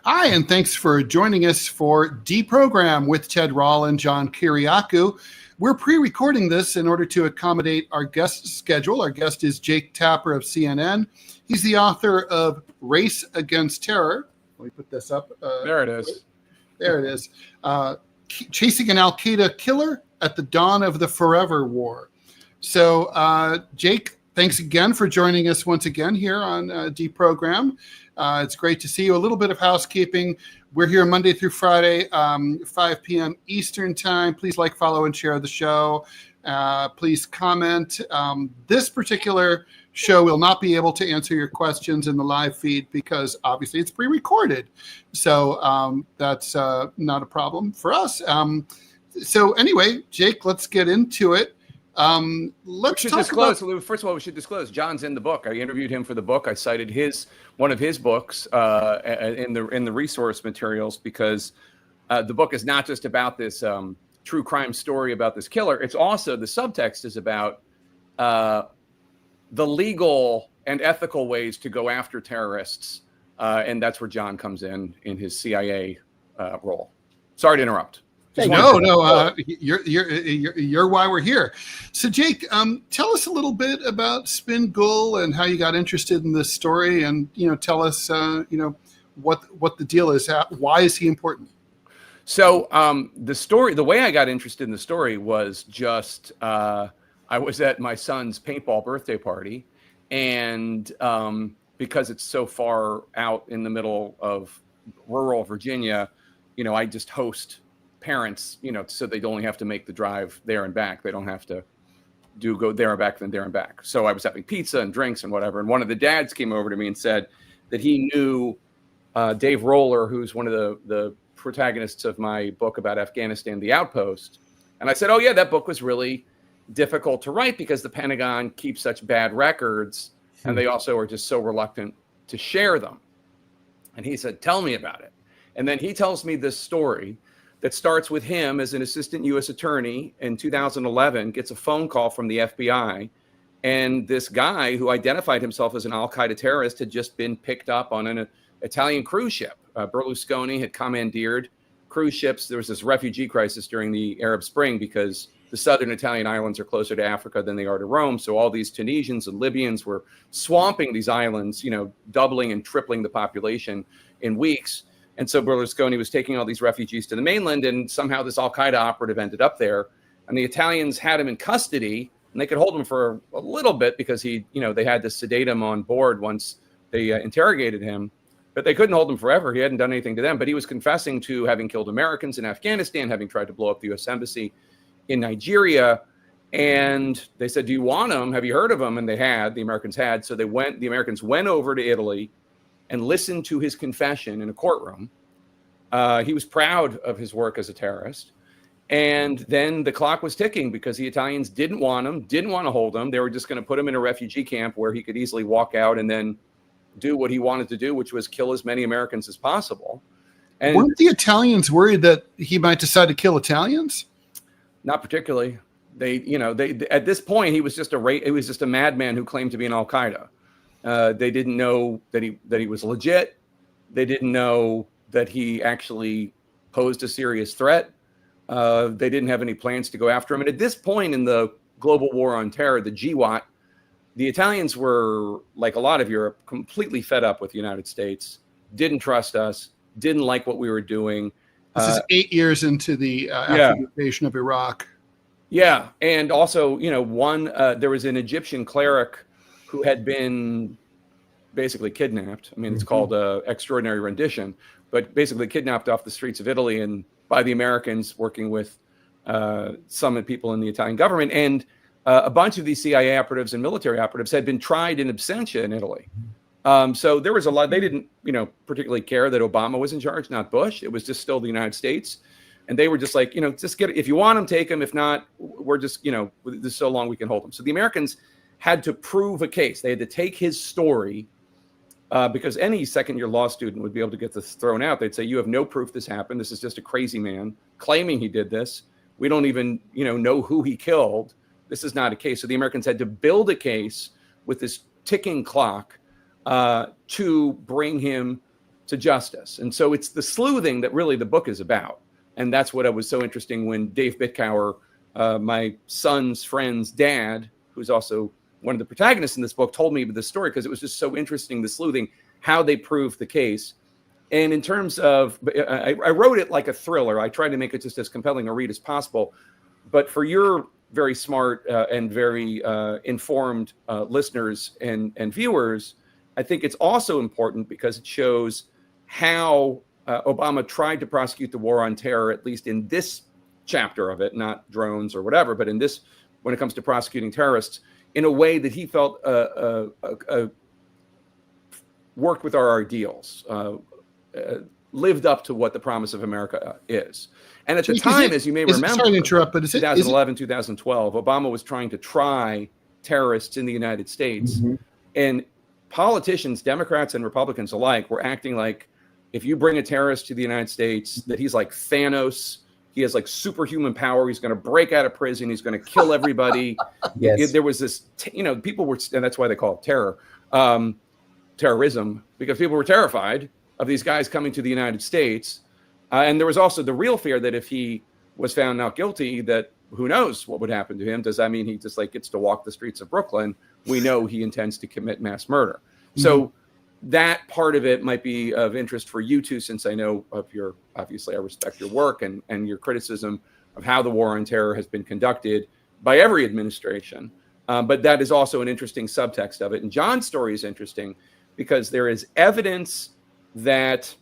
Hi, and thanks for joining us for Deprogram with Ted Rall and John Kiriakou. We're pre-recording this in order to accommodate our guest schedule. Our guest is Jake Tapper of CNN. He's the author of Race Against Terror. Let me put this up. There it is. There it is. Chasing an Al Qaeda Killer at the Dawn of the Forever War. So, Jake, thanks again for joining us once again here on Deprogram. It's great to see you. A little bit of housekeeping. We're here Monday through Friday, 5 p.m. Eastern time. Please like, follow, and share the show. Please comment. This particular show will not be able to answer your questions in the live feed because obviously it's pre-recorded. So that's not a problem for us. So anyway, Jake, let's get into it. Let's disclose. First of all, we should disclose John's in the book. I interviewed him for the book. I cited one of his books in the resource materials because the book is not just about this true crime story about this killer. It's also the subtext is about the legal and ethical ways to go after terrorists, and that's where John comes in his CIA role. Sorry to interrupt. No, you're why we're here. So, Jake, tell us a little bit about Spin Ghul and how you got interested in this story, and tell us, what the deal is. Why is he important? So, the way I got interested in the story was just I was at my son's paintball birthday party, and because it's so far out in the middle of rural Virginia, I just host parents, so they only have to make the drive there and back. They don't have to go there and back, then there and back. So I was having pizza and drinks and whatever. And one of the dads came over to me and said that he knew Dave Roller, who's one of the protagonists of my book about Afghanistan, The Outpost. And I said, oh yeah, that book was really difficult to write because the Pentagon keeps such bad records and they also are just so reluctant to share them. And he said, tell me about it. And then he tells me this story that starts with him as an assistant U.S. attorney in 2011, gets a phone call from the FBI. And this guy who identified himself as an Al Qaeda terrorist had just been picked up on an Italian cruise ship. Berlusconi had commandeered cruise ships. There was this refugee crisis during the Arab Spring because the southern Italian islands are closer to Africa than they are to Rome. So all these Tunisians and Libyans were swamping these islands, doubling and tripling the population in weeks. And so Berlusconi was taking all these refugees to the mainland, and somehow this Al Qaeda operative ended up there. And the Italians had him in custody, and they could hold him for a little bit because they had to sedate him on board once they interrogated him. But they couldn't hold him forever. He hadn't done anything to them. But he was confessing to having killed Americans in Afghanistan, having tried to blow up the U.S. embassy in Nigeria. And they said, do you want him? Have you heard of him? And the Americans had. So the Americans went over to Italy and listened to his confession in a courtroom. He was proud of his work as a terrorist. And then the clock was ticking because the Italians didn't want him, didn't want to hold him. They were just going to put him in a refugee camp where he could easily walk out and then do what he wanted to do, which was kill as many Americans as possible. And weren't the Italians worried that he might decide to kill Italians? Not particularly. They at this point, he was just a madman who claimed to be an Al Qaeda. They didn't know that he was legit. They didn't know that he actually posed a serious threat. They didn't have any plans to go after him. And at this point in the global war on terror, the GWAT, the Italians were, like a lot of Europe, completely fed up with the United States, didn't trust us, didn't like what we were doing. This is 8 years into the after the invasion of Iraq. Yeah. And also, there was an Egyptian cleric who had been basically kidnapped. I mean, it's called extraordinary rendition, but basically kidnapped off the streets of Italy and by the Americans working with some people in the Italian government. And a bunch of these CIA operatives and military operatives had been tried in absentia in Italy. So there was a lot. They didn't, particularly care that Obama was in charge, not Bush. It was just still the United States. And they were just like, just get it. If you want them, take them. If not, we're just, this so long we can hold them. So the Americans had to prove a case. They had to take his story because any second-year law student would be able to get this thrown out. They'd say, you have no proof this happened. This is just a crazy man claiming he did this. We don't even, know who he killed. This is not a case. So the Americans had to build a case with this ticking clock to bring him to justice. And so it's the sleuthing that really the book is about. And that's what was so interesting when Dave Bitcower, my son's friend's dad, who's also one of the protagonists in this book, told me the story, because it was just so interesting, the sleuthing, how they proved the case. And in terms of, I wrote it like a thriller. I tried to make it just as compelling a read as possible. But for your very smart and very informed listeners and viewers, I think it's also important because it shows how Obama tried to prosecute the war on terror, at least in this chapter of it, not drones or whatever, but in this, when it comes to prosecuting terrorists, in a way that he felt worked with our ideals, lived up to what the promise of America is. And at the time, as you may remember, sorry to interrupt, but 2011, 2012, Obama was trying to try terrorists in the United States. Mm-hmm. And politicians, Democrats and Republicans alike, were acting like if you bring a terrorist to the United States, that he's like Thanos. He has like superhuman power. He's going to break out of prison. He's going to kill everybody. Yes. There was this, people were, and that's why they call it terrorism, because people were terrified of these guys coming to the United States. And there was also the real fear that if he was found not guilty, that who knows what would happen to him. Does that mean he just like gets to walk the streets of Brooklyn? We know he intends to commit mass murder. Mm-hmm. So that part of it might be of interest for you two, since I know of your, obviously I respect your work and your criticism of how the war on terror has been conducted by every administration. But that is also an interesting subtext of it. And John's story is interesting because there is evidence that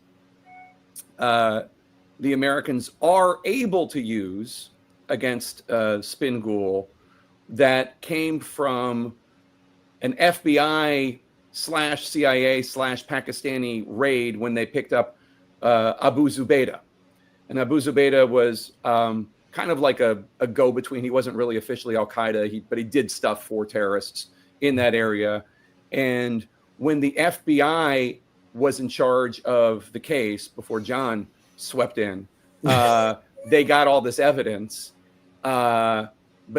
the Americans are able to use against Spin Ghul that came from an FBI /CIA /Pakistani raid when they picked up Abu Zubaydah. And Abu Zubaydah was kind of like a go-between. He wasn't really officially Al Qaeda, but he did stuff for terrorists in that area. And when the FBI was in charge of the case before John swept in, they got all this evidence. But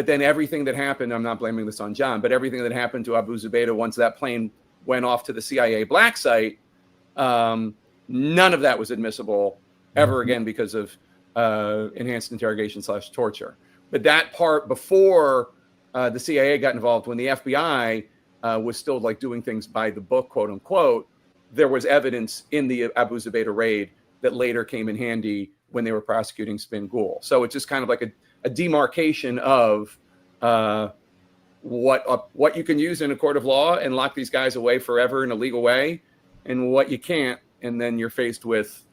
then everything that happened, I'm not blaming this on John, but everything that happened to Abu Zubaydah once that plane went off to the CIA black site, none of that was admissible ever again because of enhanced interrogation /torture. But that part before the CIA got involved, when the FBI was still like doing things by the book, quote unquote, there was evidence in the Abu Zubaydah raid that later came in handy when they were prosecuting Spin Ghul. So it's just kind of like a demarcation of what you can use in a court of law and lock these guys away forever in a legal way, and what you can't. And then you're faced with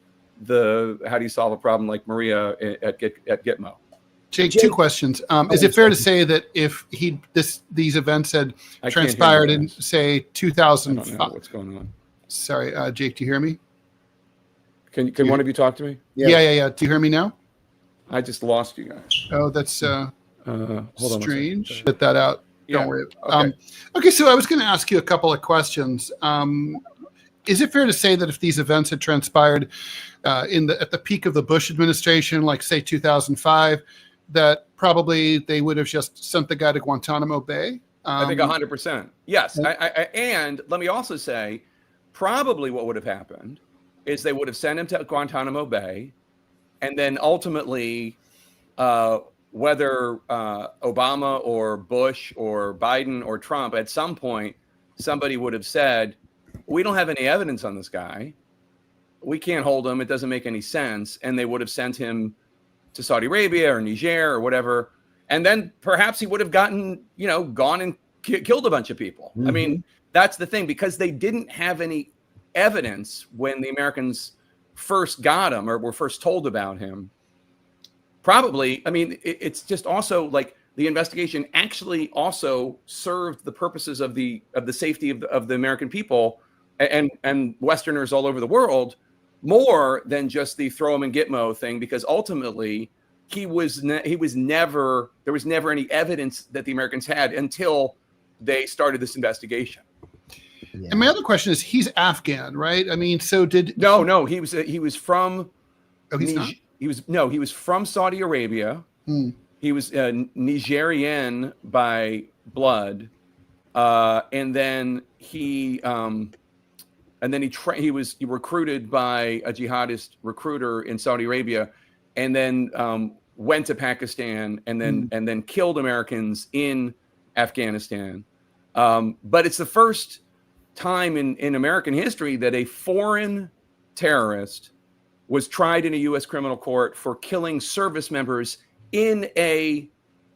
how do you solve a problem like Maria at Gitmo? Jake, two questions. Is it fair to say that if these events had transpired in, say, 2005? I don't know what's going on. Sorry, Jake, do you hear me? Can one of you talk to me? Yeah. Do you hear me now? I just lost you guys. Oh, that's hold on. strange. Get that out. Yeah. Don't worry. Okay. Okay, so I was going to ask you a couple of questions. Is it fair to say that if these events had transpired at the peak of the Bush administration, like say 2005, that probably they would have just sent the guy to Guantanamo Bay? I think 100%. Yes. And let me also say, probably what would have happened is they would have sent him to Guantanamo Bay, and then ultimately, whether Obama or Bush or Biden or Trump, at some point, somebody would have said, we don't have any evidence on this guy. We can't hold him. It doesn't make any sense. And they would have sent him to Saudi Arabia or Niger or whatever. And then perhaps he would have gone and killed a bunch of people. Mm-hmm. I mean, that's the thing, because they didn't have any evidence when the Americans first got him or were first told about him. Probably, I mean, it's just also like the investigation actually also served the purposes of the safety of the American people and Westerners all over the world more than just the throw him in Gitmo thing, because ultimately there was never any evidence that the Americans had until they started this investigation. Yeah. And my other question is, he's Afghan, right? I mean, so no, he was from. Oh, he's not? He was from Saudi Arabia. He was Nigerian by blood, and then he and then he was recruited by a jihadist recruiter in Saudi Arabia, and then went to Pakistan, and then killed Americans in Afghanistan. But it's the first time in American history that a foreign terrorist was tried in a U.S. criminal court for killing service members in a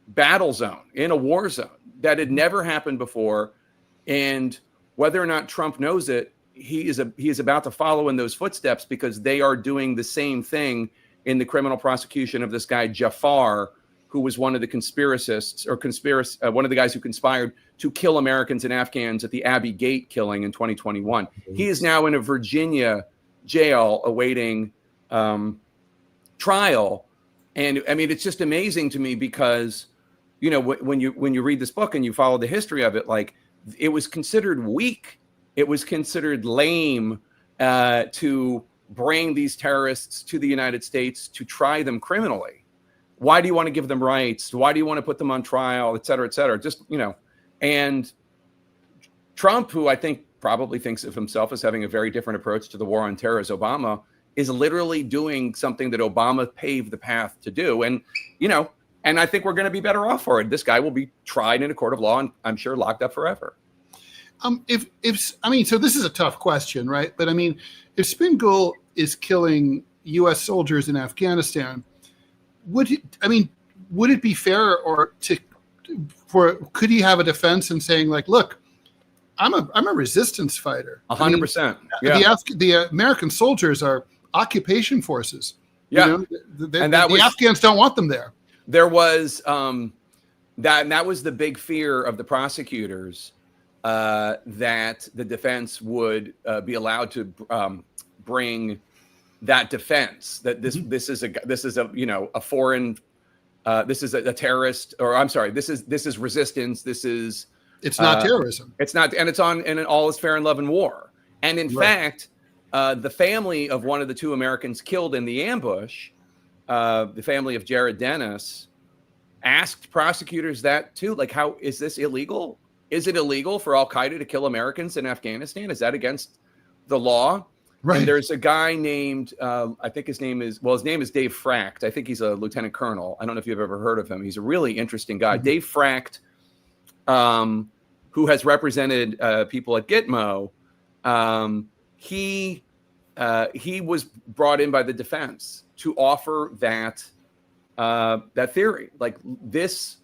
battle zone, in a war zone. That had never happened before. And whether or not Trump knows it, he is about to follow in those footsteps, because they are doing the same thing in the criminal prosecution of this guy Jafar, who was one of the one of the guys who conspired to kill Americans and Afghans at the Abbey Gate killing in 2021. He is now in a Virginia jail awaiting trial. And I mean, it's just amazing to me, because, you know, when you read this book and you follow the history of it, like, it was considered weak. It was considered lame to bring these terrorists to the United States to try them criminally. Why do you want to give them rights? Why do you want to put them on trial, et cetera, et cetera? Just, you know, and Trump, who I think probably thinks of himself as having a very different approach to the war on terror as Obama, is literally doing something that Obama paved the path to do. And, you know, and I think we're going to be better off for it. This guy will be tried in a court of law and I'm sure locked up forever. So this is a tough question, right? But I mean, if Spin Ghul is killing U.S. soldiers in Afghanistan, would it be fair could he have a defense in saying, like, look, I'm a resistance fighter. 100%. Yeah. The American soldiers are occupation forces. Yeah. You know, the Afghans don't want them there. There was that was the big fear of the prosecutors, that the defense would be allowed to bring that defense, that this is a you know, a foreign, this is a terrorist, or I'm sorry, this is resistance. It's not terrorism. It's not, and all is fair in love and war. And in fact, the family of one of the two Americans killed in the ambush, the family of Jared Dennis, asked prosecutors that too. Like, how is this illegal? Is it illegal for Al Qaeda to kill Americans in Afghanistan? Is that against the law? Right. And there's a guy named, I think his name is Dave Fracht. I think he's a lieutenant colonel. I don't know if you've ever heard of him. He's a really interesting guy. Mm-hmm. Dave Fracht, who has represented people at Gitmo, he was brought in by the defense to offer that theory. Like, this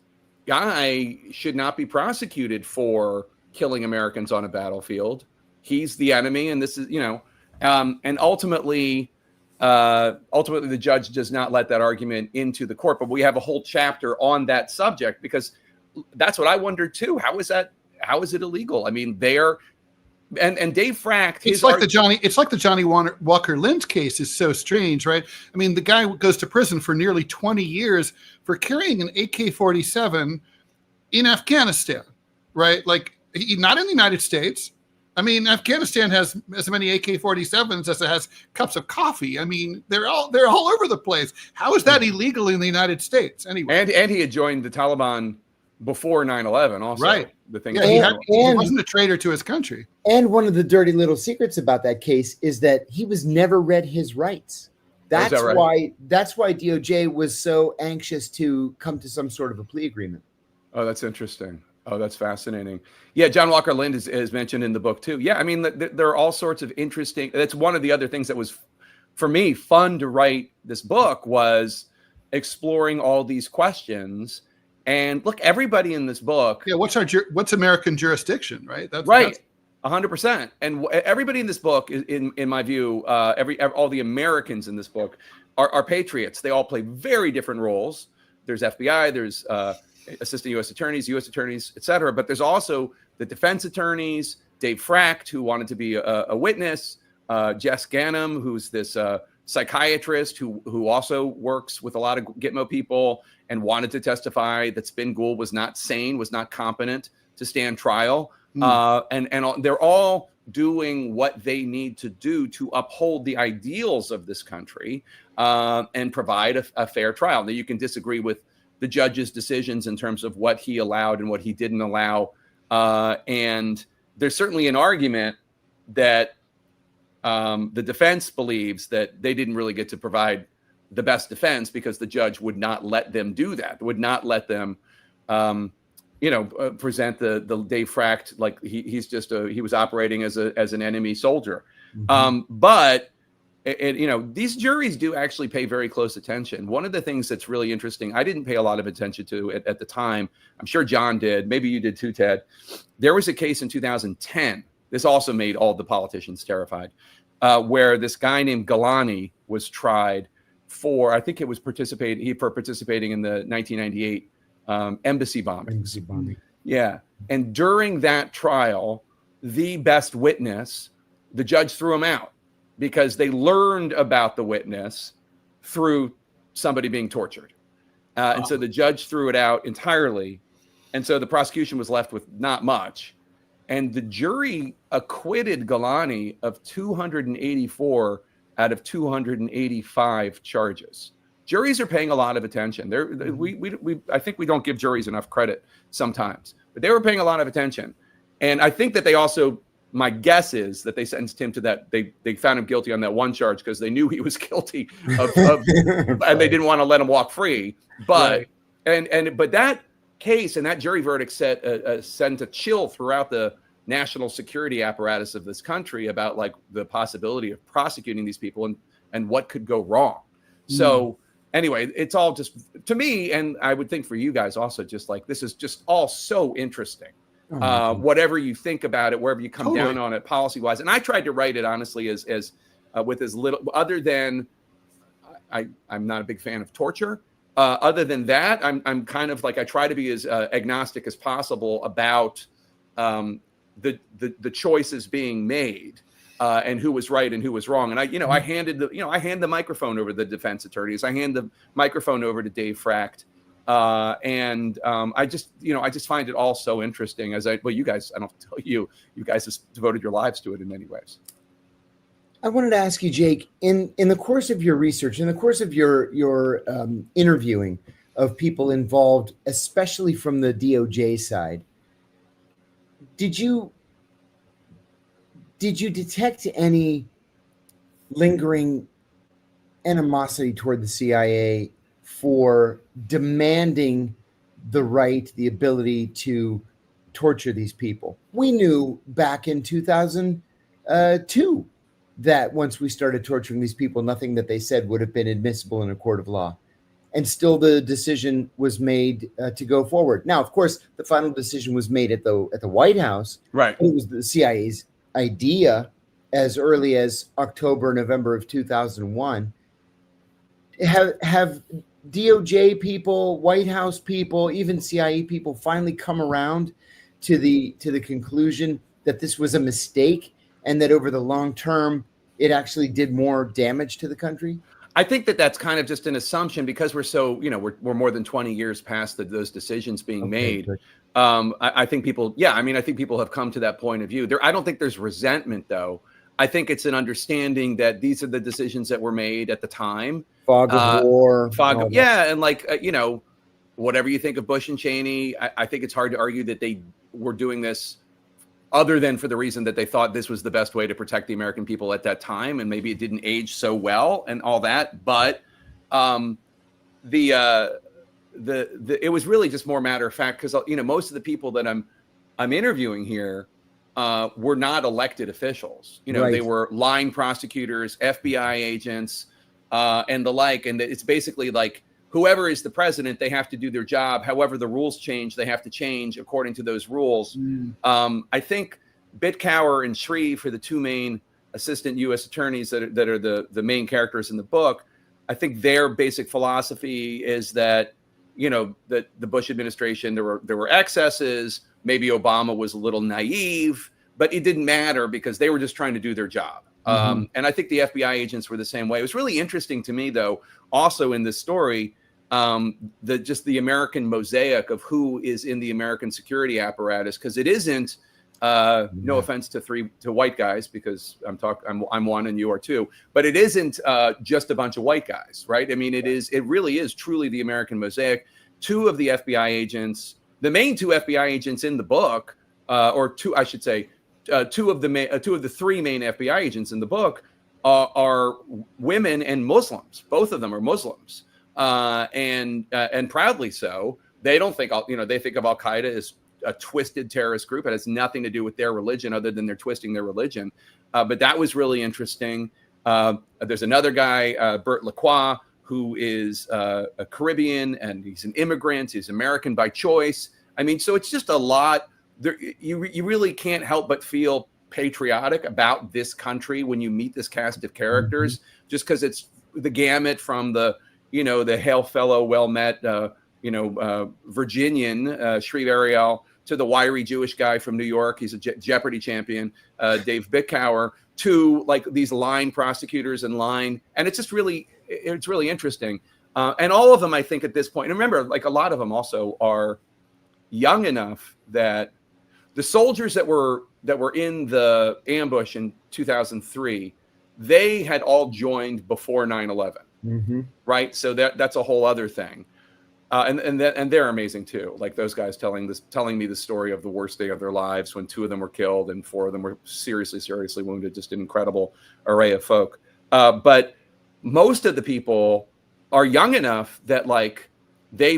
guy should not be prosecuted for killing Americans on a battlefield. He's the enemy, and this is, you know, and ultimately the judge does not let that argument into the court. But we have a whole chapter on that subject, because that's what I wondered too. How is it illegal? I mean, and Dave Fracht. It's like the Johnny Walker Lynch case is so strange, right? I mean, the guy goes to prison for nearly 20 years for carrying an AK-47 in Afghanistan, right? Like, not in the United States. I mean, Afghanistan has as many AK-47s as it has cups of coffee. I mean, they're all over the place. How is that illegal in the United States anyway? And he had joined the Taliban before 9/11 also. Right. The thing. Yeah, he wasn't a traitor to his country. And one of the dirty little secrets about that case is that he was never read his rights. That's why DOJ was so anxious to come to some sort of a plea agreement. Oh, that's interesting. Oh, that's fascinating. Yeah, John Walker Lynch is mentioned in the book too. Yeah, I mean, there are all sorts of interesting. That's one of the other things that was, for me, fun to write this book, was exploring all these questions. And look, everybody in this book. Yeah, what's American jurisdiction, right? That's right. 100%. And everybody in this book, in my view, all the Americans in this book are patriots. They all play very different roles. There's FBI, there's Assistant U.S. attorneys, et cetera. But there's also the defense attorneys, Dave Fracht, who wanted to be a witness, Jess Ganim, who's this psychiatrist who also works with a lot of Gitmo people and wanted to testify that Spin Ghul was not sane, was not competent to stand trial. And they're all doing what they need to do to uphold the ideals of this country and provide a fair trial. Now, you can disagree with the judge's decisions in terms of what he allowed and what he didn't allow. And there's certainly an argument that The defense believes that they didn't really get to provide the best defense because the judge would not let them do that, would not let them, present the Dave Fract like he was operating as an enemy soldier. But these juries do actually pay very close attention. One of the things that's really interesting, I didn't pay a lot of attention to it at the time. I'm sure John did. Maybe you did too, Ted. There was a case in 2010. This also made all the politicians terrified, where this guy named Gilani was tried for, I think it was participating in the 1998 embassy bombing. Yeah. And during that trial, the best witness, the judge threw him out because they learned about the witness through somebody being tortured. And so the judge threw it out entirely. And so the prosecution was left with not much. And the jury acquitted Gilani of 284 out of 285 charges. Juries are paying a lot of attention. I think we don't give juries enough credit sometimes, but they were paying a lot of attention. And I think that they also, my guess is that they sentenced him to that. They found him guilty on that one charge because they knew he was guilty of and they didn't want to let him walk free. But but that case and that jury verdict sent a chill throughout the national security apparatus of this country about like the possibility of prosecuting these people and what could go wrong. So anyway, it's all just, to me, and I would think for you guys also, just like this is just all so interesting. Whatever you think about it, wherever you come down on it policy wise. And I tried to write it honestly as with as little, other than I'm not a big fan of torture. Other than that, I'm kind of like, I try to be as agnostic as possible about the choices being made and who was right and who was wrong. And I hand the microphone over to the defense attorneys. I hand the microphone over to Dave Fract. I just find it all so interesting you guys, I don't tell you guys have devoted your lives to it in many ways. I wanted to ask you, Jake, in the course of your research, in the course of your interviewing of people involved, especially from the DOJ side, did you detect any lingering animosity toward the CIA for demanding the right, the ability to torture these people? We knew back in 2002 that once we started torturing these people, nothing that they said would have been admissible in a court of law. And still the decision was made to go forward. Now, of course, the final decision was made at the White House. Right. It was the CIA's idea as early as October, November of 2001. Have DOJ people, White House people, even CIA people finally come around to the conclusion that this was a mistake and that over the long term, it actually did more damage to the country? I think that that's kind of just an assumption because we're so, we're more than 20 years past those decisions being made. I think people, I think people have come to that point of view. I don't think there's resentment, though. I think it's an understanding that these are the decisions that were made at the time. Fog of war. And whatever you think of Bush and Cheney, I think it's hard to argue that they were doing this other than for the reason that they thought this was the best way to protect the American people at that time. And maybe it didn't age so well and all that. But it was really just more matter of fact because, most of the people that I'm interviewing here were not elected officials. Right. They were line prosecutors, FBI agents, and the like. And it's basically like whoever is the president, they have to do their job. However, the rules change, they have to change according to those rules. I think Bitcower and Shreve, for the two main assistant U.S. attorneys that are the main characters in the book, I think their basic philosophy is that, that the Bush administration, there were excesses. Maybe Obama was a little naive, but it didn't matter because they were just trying to do their job. And I think the FBI agents were the same way. It was really interesting to me, though, also in this story, the American mosaic of who is in the American security apparatus, because it isn't, no offense to white guys, because I'm one and you are too, but it isn't just a bunch of white guys, right? I mean, it really is truly the American mosaic. Two of the FBI agents, the main two FBI agents in the book, or two, I should say, two of the three main FBI agents in the book are women and Muslims. Both of them are Muslims, and proudly so. They don't think they think of Al Qaeda as a twisted terrorist group. It has nothing to do with their religion, other than they're twisting their religion. But that was really interesting. There's another guy, Bert Lacroix, who is a Caribbean, and he's an immigrant. He's American by choice. I mean, so it's just a lot. You really can't help but feel patriotic about this country when you meet this cast of characters, just because it's the gamut from the hail fellow, well met, Virginian, Shreve Ariel, to the wiry Jewish guy from New York. He's a Jeopardy champion, Dave Bickauer, to like these line prosecutors and line. And it's really interesting. And all of them, I think at this point, and remember, like a lot of them also are young enough that the soldiers that were in the ambush in 2003, they had all joined before 9/11, right? So that's a whole other thing. And they're amazing too. Like those guys telling me the story of the worst day of their lives when 2 of them were killed and 4 of them were seriously wounded. Just an incredible array of folk. But most of the people are young enough that like they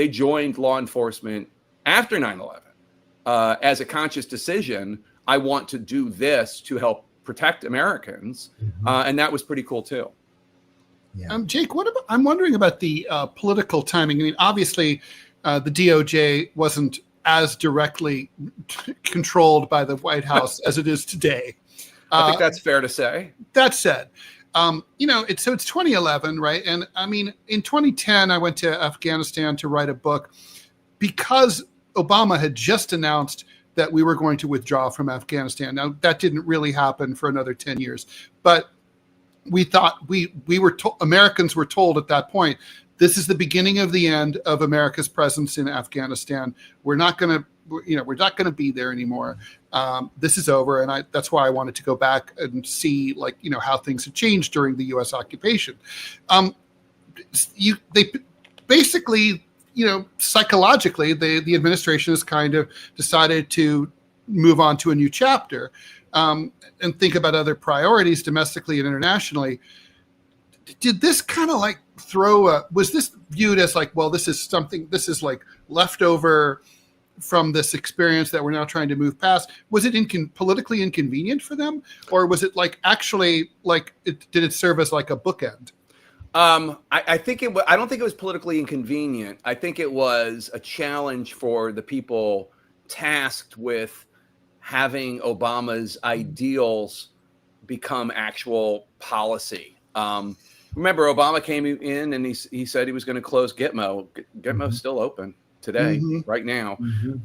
joined law enforcement after 9/11 as a conscious decision. I want to do this to help protect Americans, and that was pretty cool too. Yeah. Jake, I'm wondering about the political timing. I mean, obviously, the DOJ wasn't as directly controlled by the White House as it is today. I think that's fair to say. That said, it's 2011, right? And I mean, in 2010, I went to Afghanistan to write a book because Obama had just announced that we were going to withdraw from Afghanistan. Now, that didn't really happen for another 10 years, but we thought Americans were told at that point, this is the beginning of the end of America's presence in Afghanistan. We're not going to be there anymore. This is over. And that's why I wanted to go back and see how things had changed during the U.S. occupation. They basically, psychologically, the administration has kind of decided to move on to a new chapter. And think about other priorities domestically and internationally. Did this kind of like was this viewed as like, well, this is like leftover from this experience that we're now trying to move past? Was it politically inconvenient for them? Or was it like actually like, did it serve as like a bookend? I don't think it was politically inconvenient. I think it was a challenge for the people tasked with having Obama's ideals become actual policy. Remember, Obama came in and he said he was going to close Gitmo. Gitmo's still open today, right now.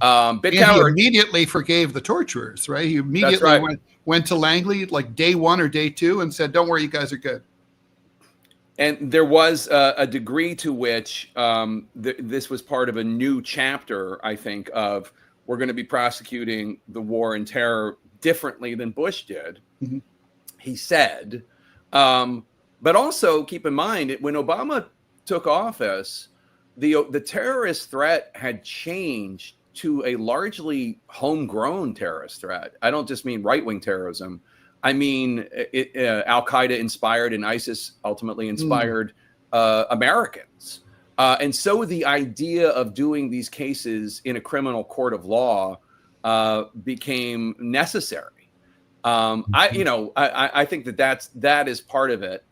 Bickauer immediately forgave the torturers, right? He immediately went to Langley like day 1 or day 2 and said, "Don't worry, you guys are good." And there was a degree to which this was part of a new chapter, I think, of we're going to be prosecuting the war and terror differently than Bush did, he said. But also keep in mind, when Obama took office, the terrorist threat had changed to a largely homegrown terrorist threat. I don't just mean right-wing terrorism. I mean, Al Qaeda inspired and ISIS ultimately inspired Americans. And so the idea of doing these cases in a criminal court of law became necessary. I think that is part of it.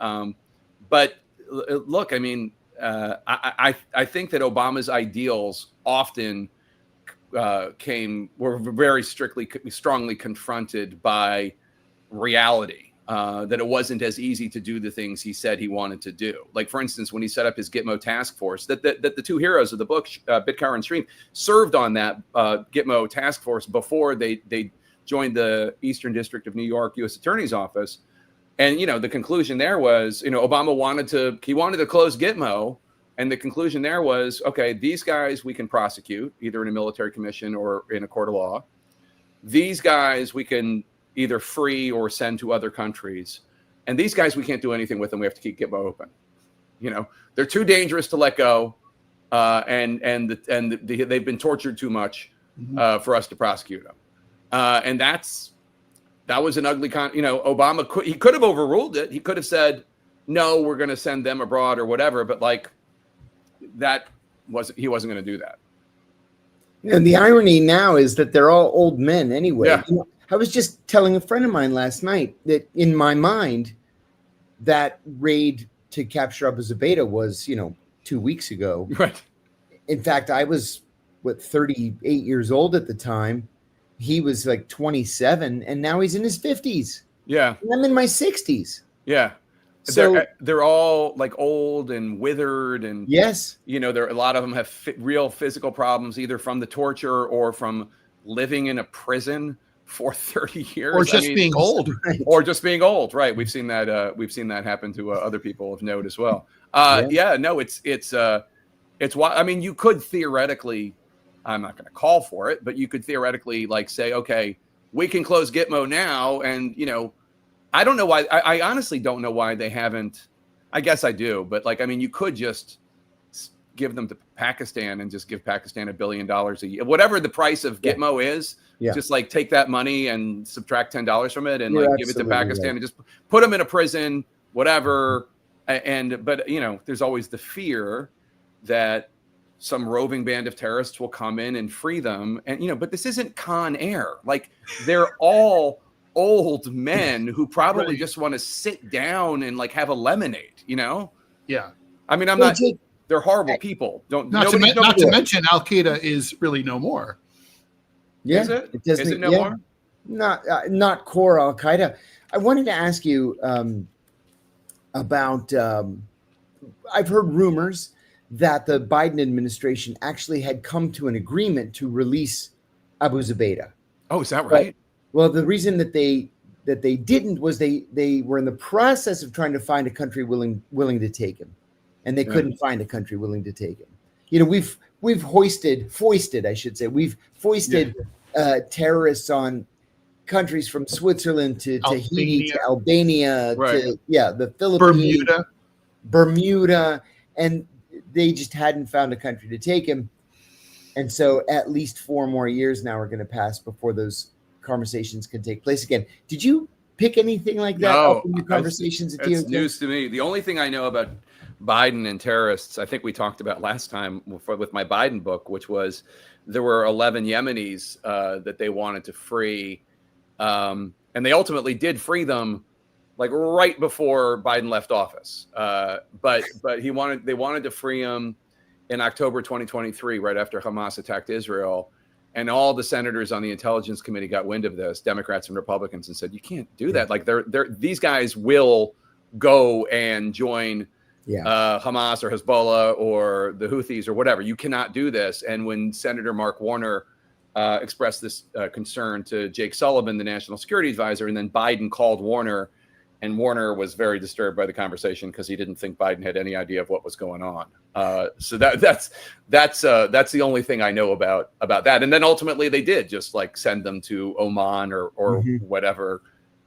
But look, I mean, I think that Obama's ideals often were very strongly confronted by reality. That it wasn't as easy to do the things he said he wanted to do. Like, for instance, when he set up his Gitmo task force, that the 2 heroes of the book, Bickauer and Shreve, served on that Gitmo task force before they joined the Eastern District of New York U.S. Attorney's Office. And, the conclusion there was, Obama wanted to close Gitmo. And the conclusion there was, okay, these guys we can prosecute either in a military commission or in a court of law. These guys we can either free or send to other countries. And these guys, we can't do anything with them. We have to keep Gitmo open. They're too dangerous to let go. And they've been tortured too much for us to prosecute them. And that's that was an ugly Obama could have overruled it. He could have said, no, we're going to send them abroad or whatever. But like he wasn't going to do that. And the irony now is that they're all old men anyway. Yeah. I was just telling a friend of mine last night that in my mind, that raid to capture Abu Zubaydah was, 2 weeks ago. Right. In fact, I was 38 years old at the time. He was like 27, and now he's in his 50s. Yeah. And I'm in my 60s. Yeah. So they're all like old and withered, and yes, a lot of them have real physical problems, either from the torture or from living in a prison for 30 years, or just being old, or just being old. Right. We've seen that happen to other people of note as well. It's why, I mean, you could theoretically, I'm not going to call for it, but you could theoretically like say, okay, we can close Gitmo now. And, I don't know why. I honestly don't know why they haven't. I guess I do. But like, I mean, you could just give them to Pakistan and just give Pakistan $1 billion a year, whatever the price of Gitmo is. Yeah. Just like take that money and subtract $10 from it and like give it to Pakistan and just put them in a prison, whatever. But there's always the fear that some roving band of terrorists will come in and free them. And, but this isn't Con Air. Like they're all old men who probably just want to sit down and like have a lemonade, Yeah. I mean, they're horrible people. Not to mention Al Qaeda is really no more. Yeah. Is it? Is it no more? Not core Al Qaeda. I wanted to ask you about, I've heard rumors that the Biden administration actually had come to an agreement to release Abu Zubaydah. Oh, is that right? Well, the reason that they didn't was they were in the process of trying to find a country willing to take him, and they couldn't find a country willing to take him. We've foisted terrorists on countries from Switzerland to Tahiti to Albania to the Philippines, Bermuda, and they just hadn't found a country to take him. And so at least 4 more years now are going to pass before those conversations can take place again. Did you pick anything like that up in your conversations at It's news to me. The only thing I know about Biden and terrorists, I think we talked about last time with my Biden book, which was there were 11 Yemenis that they wanted to free. And they ultimately did free them like right before Biden left office. But they wanted to free him in October 2023, right after Hamas attacked Israel. And all the senators on the Intelligence Committee got wind of this, Democrats and Republicans, and said, you can't do that. Like these guys will go and join Hamas or Hezbollah or the Houthis or whatever. You cannot do this. And when Senator Mark Warner expressed this concern to Jake Sullivan, the national security advisor, and then Biden called Warner, and Warner was very disturbed by the conversation because he didn't think Biden had any idea of what was going on. So that's the only thing I know about that. And then ultimately they did just like send them to Oman or whatever.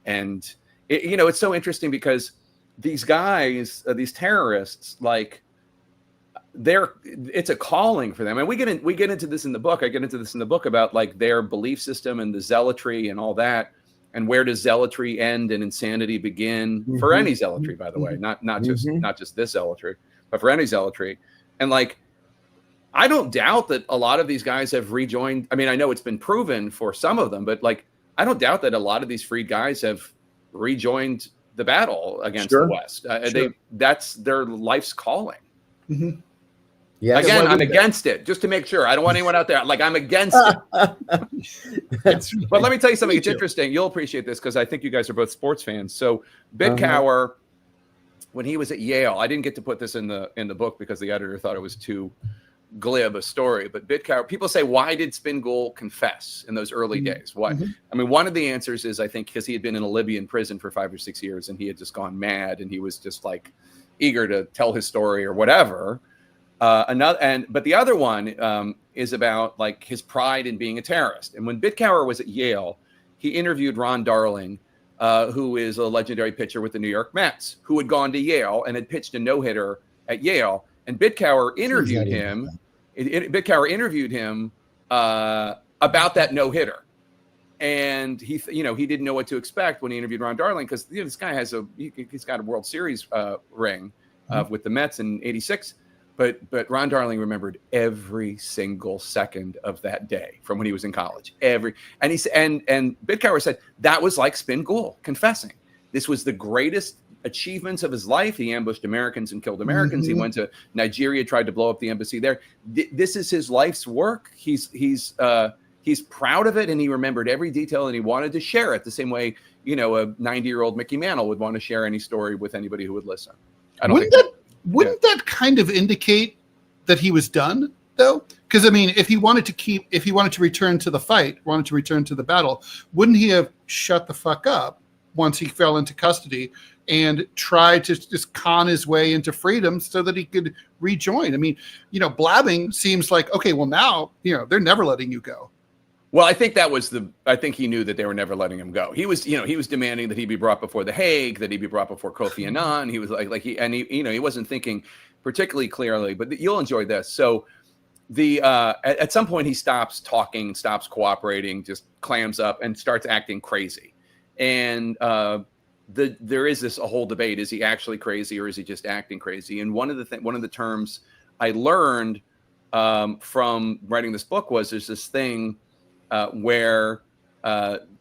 And it's so interesting because these guys, these terrorists, like it's a calling for them. And we get into this in the book. I get into this in the book about like their belief system and the zealotry and all that. And where does zealotry end and insanity begin for any zealotry, by the way, not just this zealotry, but for any zealotry. And like, I don't doubt that a lot of these guys have rejoined. I mean, I know it's been proven for some of them, but like, I don't doubt that a lot of these freed guys have rejoined the battle against the West. That's their life's calling. Mm-hmm. Yeah. Again, I'm against it, just to make sure. I don't want anyone out there like I'm against it. But let me tell you something. It's interesting. You'll appreciate this because I think you guys are both sports fans. So Bitcower, when he was at Yale, I didn't get to put this in the book because the editor thought it was too glib a story. But Bitcower, people say, why did Spin Ghul confess in those early days? Why? I mean, one of the answers is I think because he had been in a Libyan prison for 5 or 6 years and he had just gone mad and he was just like eager to tell his story or whatever. But the other one is about like his pride in being a terrorist. And when Bitcower was at Yale, he interviewed Ron Darling, who is a legendary pitcher with the New York Mets, who had gone to Yale and had pitched a no-hitter at Yale. And Bitcower interviewed him. Bitcower interviewed him about that no-hitter. And he didn't know what to expect when he interviewed Ron Darling, because this guy he's got a World Series ring with the Mets in '86. But Ron Darling remembered every single second of that day from when he was in college. And Bidkauer said that was like Spin Ghul confessing. This was the greatest achievements of his life. He ambushed Americans and killed Americans. He went to Nigeria, tried to blow up the embassy there. This is his life's work. He's proud of it, and he remembered every detail, and he wanted to share it the same way a 90-year-old Mickey Mantle would want to share any story with anybody who would listen. Wouldn't that kind of indicate that he was done, though? Because I mean, if he wanted to return to the fight, wanted to return to the battle, wouldn't he have shut the fuck up once he fell into custody and tried to just con his way into freedom so that he could rejoin? I mean, blabbing seems like, okay, well now, they're never letting you go. Well, I think I think he knew that they were never letting him go. He was demanding that he be brought before the Hague, that he be brought before Kofi Annan. He was he wasn't thinking particularly clearly, but you'll enjoy this. So at some point he stops talking, stops cooperating, just clams up and starts acting crazy. And there is a whole debate. Is he actually crazy or is he just acting crazy? And one of the terms I learned from writing this book was there's this thing where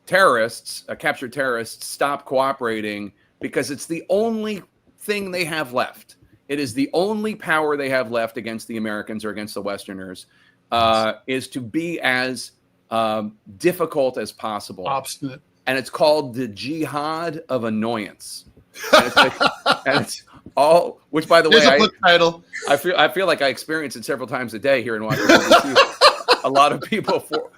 terrorists, captured terrorists, stop cooperating because it's the only thing they have left. It is the only power they have left against the Americans or against the Westerners, is to be as difficult as possible. Obstinate. And it's called the jihad of annoyance. And it's all, which by the way, a book title. I feel like I experience it several times a day here in Washington, D.C. A lot of people for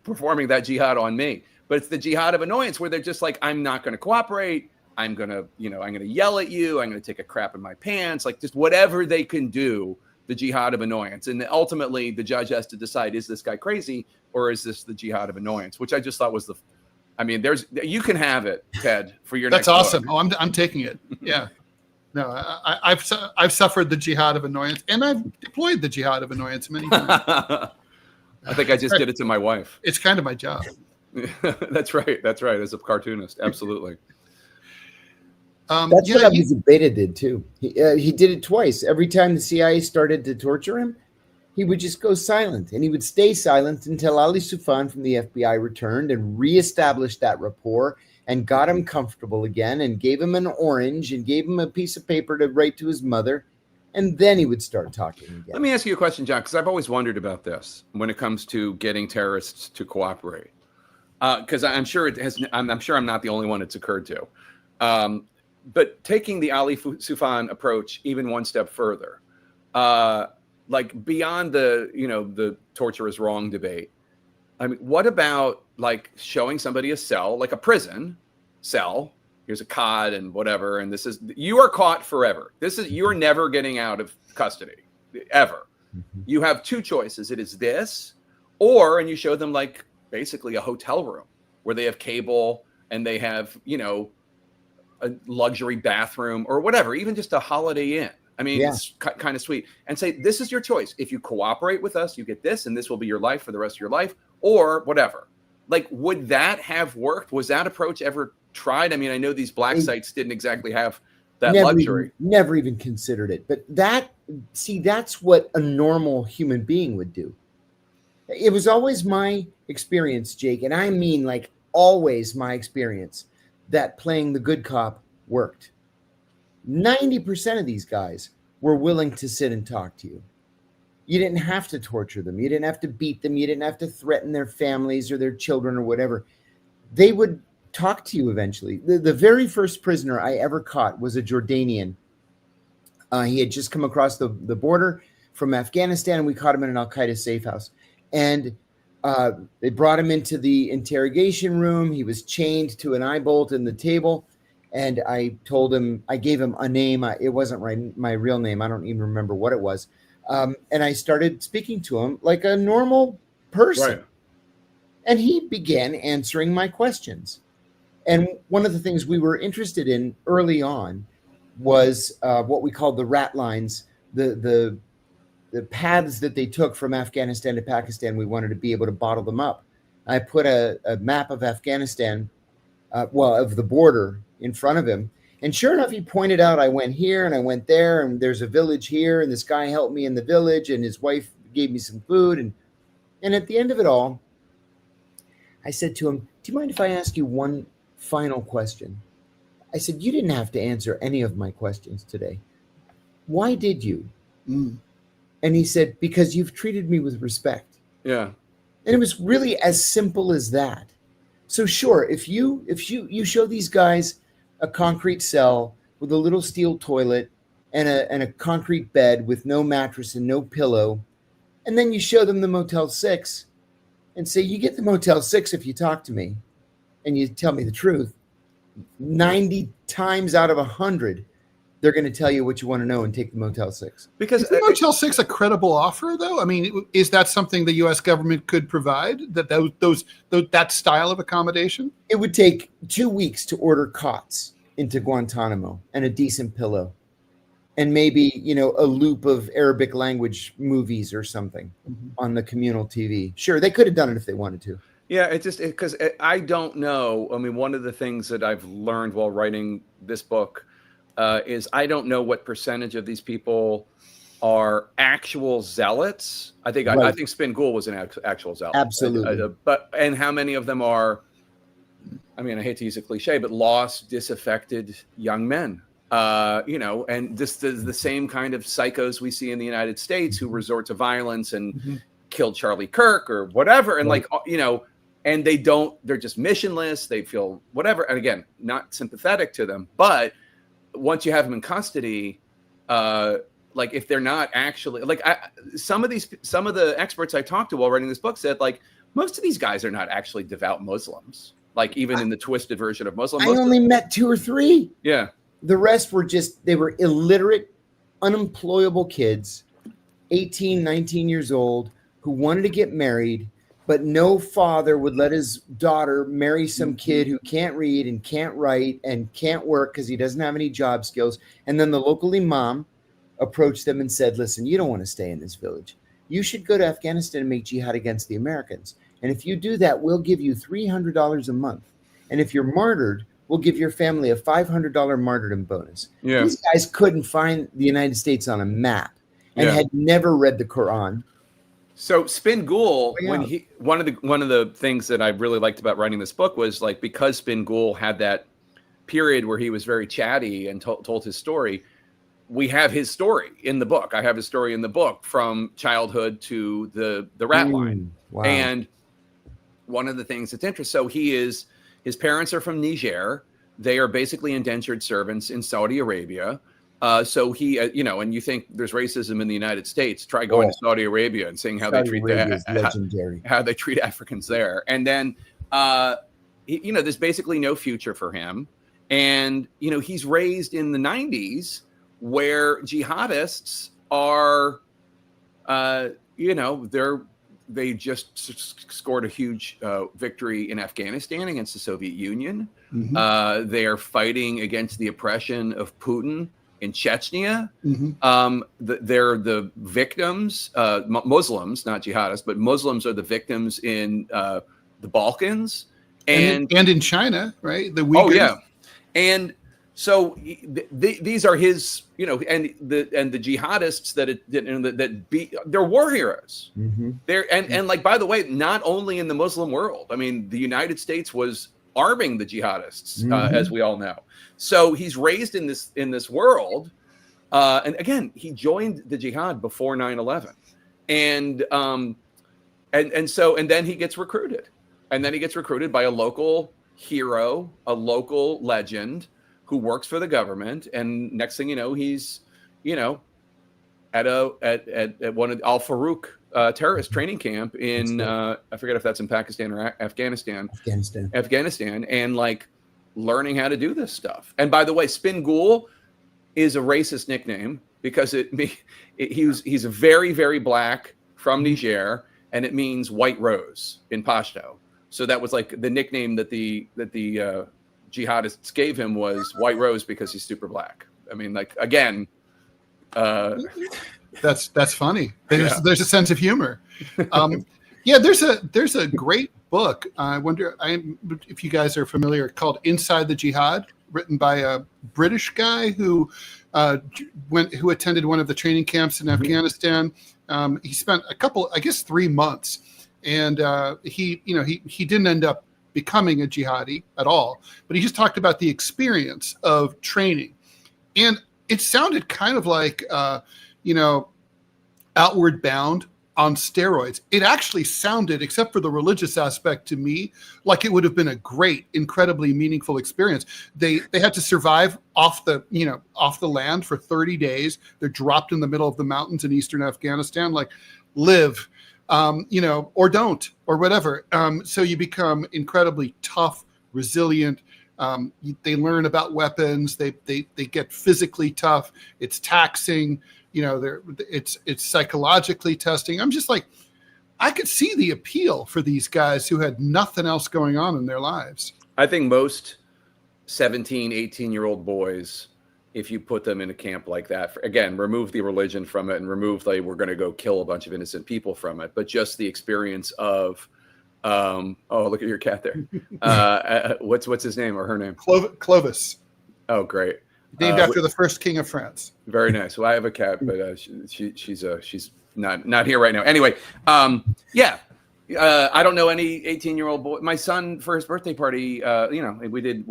performing that jihad on me, but it's the jihad of annoyance where they're just like, I'm not going to cooperate. I'm going to yell at you. I'm going to take a crap in my pants. Like just whatever they can do, the jihad of annoyance. And ultimately the judge has to decide, is this guy crazy or is this the jihad of annoyance? Which I just thought was you can have it, Ted, for your That's next awesome. book. Oh, I'm taking it. Yeah. No, I've suffered the jihad of annoyance, and I've deployed the jihad of annoyance many times. I think I just did it to my wife. It's kind of my job. That's right. As a cartoonist. Absolutely. That's what Abu Zubaydah did too. He did it twice. Every time the CIA started to torture him, he would just go silent, and he would stay silent until Ali Soufan from the FBI returned and reestablished that rapport and got him comfortable again and gave him an orange and gave him a piece of paper to write to his mother. And then he would start talking again. Let me ask you a question, John, because I've always wondered about this when it comes to getting terrorists to cooperate. Because I'm sure I'm sure I'm not the only one it's occurred to. But taking the Ali Soufan approach even one step further, like beyond the torture is wrong debate. I mean, what about like showing somebody a cell, like a prison cell? Here's a cod and whatever, and you are caught forever. You're never getting out of custody, ever. Mm-hmm. You have two choices. It is this, and you show them like basically a hotel room where they have cable and they have, a luxury bathroom or whatever, even just a Holiday Inn. I mean, It's kind of sweet. And say, this is your choice. If you cooperate with us, you get this, and this will be your life for the rest of your life, or whatever. Like, would that have worked? Was that approach ever tried? I mean, I know these black sites didn't exactly have that luxury. Never even considered it. But that's what a normal human being would do. It was always my experience, Jake, and I mean like always my experience, that playing the good cop worked. 90% of these guys were willing to sit and talk to you. You didn't have to torture them. You didn't have to beat them. You didn't have to threaten their families or their children or whatever. They would talk to you eventually. The very first prisoner I ever caught was a Jordanian. He had just come across the border from Afghanistan, and we caught him in an Al Qaeda safe house. And they brought him into the interrogation room. He was chained to an eye bolt in the table. And I told him, I gave him a name. It wasn't my real name. I don't even remember what it was. And I started speaking to him like a normal person. Right. And he began answering my questions. And one of the things we were interested in early on was what we called the rat lines, the paths that they took from Afghanistan to Pakistan. We wanted to be able to bottle them up. I put a map of Afghanistan, of the border in front of him. And sure enough, he pointed out, I went here and I went there, and there's a village here, and this guy helped me in the village, and his wife gave me some food. And at the end of it all, I said to him, do you mind if I ask you one final question? I said, you didn't have to answer any of my questions today. Why did you? And he said, because you've treated me with respect. Yeah. And it was really as simple as that. So sure, if you show these guys a concrete cell with a little steel toilet and a concrete bed with no mattress and no pillow, and then you show them the Motel 6 and say, you get the Motel 6 if you talk to me and you tell me the truth, 90 times out of 100, they're going to tell you what you want to know and take the Motel 6. Because is the Motel 6 a credible offer, though? I mean, is that something the U.S. government could provide, that style of accommodation? It would take 2 weeks to order cots into Guantanamo and a decent pillow and maybe, a loop of Arabic language movies or something on the communal TV. Sure, they could have done it if they wanted to. Yeah, because I don't know. I mean, one of the things that I've learned while writing this book is I don't know what percentage of these people are actual zealots. I think Spin Ghul was an actual zealot. Absolutely. And how many of them are, I mean, I hate to use a cliche, but lost, disaffected young men. And this is the same kind of psychos we see in the United States who resort to violence and killed Charlie Kirk or whatever. And and they're just missionless. They feel whatever. And again, not sympathetic to them, but once you have them in custody, if they're not actually some of the experts I talked to while writing this book said most of these guys are not actually devout Muslims. Even in the twisted version of Muslim. I only met 2 or 3. Yeah. The rest were they were illiterate, unemployable kids, 18, 19 years old, who wanted to get married, but no father would let his daughter marry some kid who can't read and can't write and can't work because he doesn't have any job skills. And then the local imam approached them and said, listen, you don't want to stay in this village. You should go to Afghanistan and make jihad against the Americans. And if you do that, we'll give you $300 a month. And if you're martyred, we'll give your family a $500 martyrdom bonus. Yeah. These guys couldn't find the United States on a map and had never read the Quran. So Spin Ghul, one of the things that I really liked about writing this book was because Spin Ghul had that period where he was very chatty and told his story. We have his story in the book. I have his story in the book from childhood to the rat line. Wow. And one of the things that's interesting, so his parents are from Niger. They are basically indentured servants in Saudi Arabia. So he, and you think there's racism in the United States, try going to Saudi Arabia and seeing how they treat how they treat Africans there. And then, there's basically no future for him. And, he's raised in the 90s where jihadists are, they just scored a huge victory in Afghanistan against the Soviet Union. They are fighting against the oppression of Putin in Chechnya. They're the victims, Muslims, not jihadists, but Muslims are the victims in the Balkans and in China, right? The Uyghurs. Oh yeah, and so these are his, and the jihadists they're war heroes. They're and by the way, not only in the Muslim world. I mean, the United States was arming the jihadists, as we all know. So he's raised in this world, and again, he joined the jihad before 9/11, and then he gets recruited, by a local hero, a local legend who works for the government, and next thing you know, he's at one of Al Farouk terrorist training camp in I forget if that's in Pakistan or Afghanistan, and learning how to do this stuff. And by the way, Spin Ghul is a racist nickname because he's a very, very black from Niger, and it means white rose in Pashto. So that was the nickname that the jihadists gave him was White Rose because he's super black. I mean, again, that's funny. There's a sense of humor. There's a great book. I wonder if you guys are familiar, called Inside the Jihad, written by a British guy who attended one of the training camps in Afghanistan. He spent 3 months, and he didn't end up becoming a jihadi at all, but he just talked about the experience of training. And it sounded kind of like, Outward Bound on steroids. It actually sounded, except for the religious aspect to me, like it would have been a great, incredibly meaningful experience. They had to survive off the land for 30 days. They're dropped in the middle of the mountains in eastern Afghanistan, like live, or don't, or whatever. So you become incredibly tough, resilient. They learn about weapons. They get physically tough. It's taxing. It's psychologically testing. I'm just like, I could see the appeal for these guys who had nothing else going on in their lives. I think most 17, 18-year-old boys, if you put them in a camp like that, again, remove the religion from it and remove we're going to go kill a bunch of innocent people from it, but just the experience of, look at your cat there. What's his name or her name? Clovis. Oh, great. Named after the first king of France. Very nice. Well, I have a cat, but she's not here right now. Anyway, I don't know any 18-year-old boy. My son, for his birthday party, we did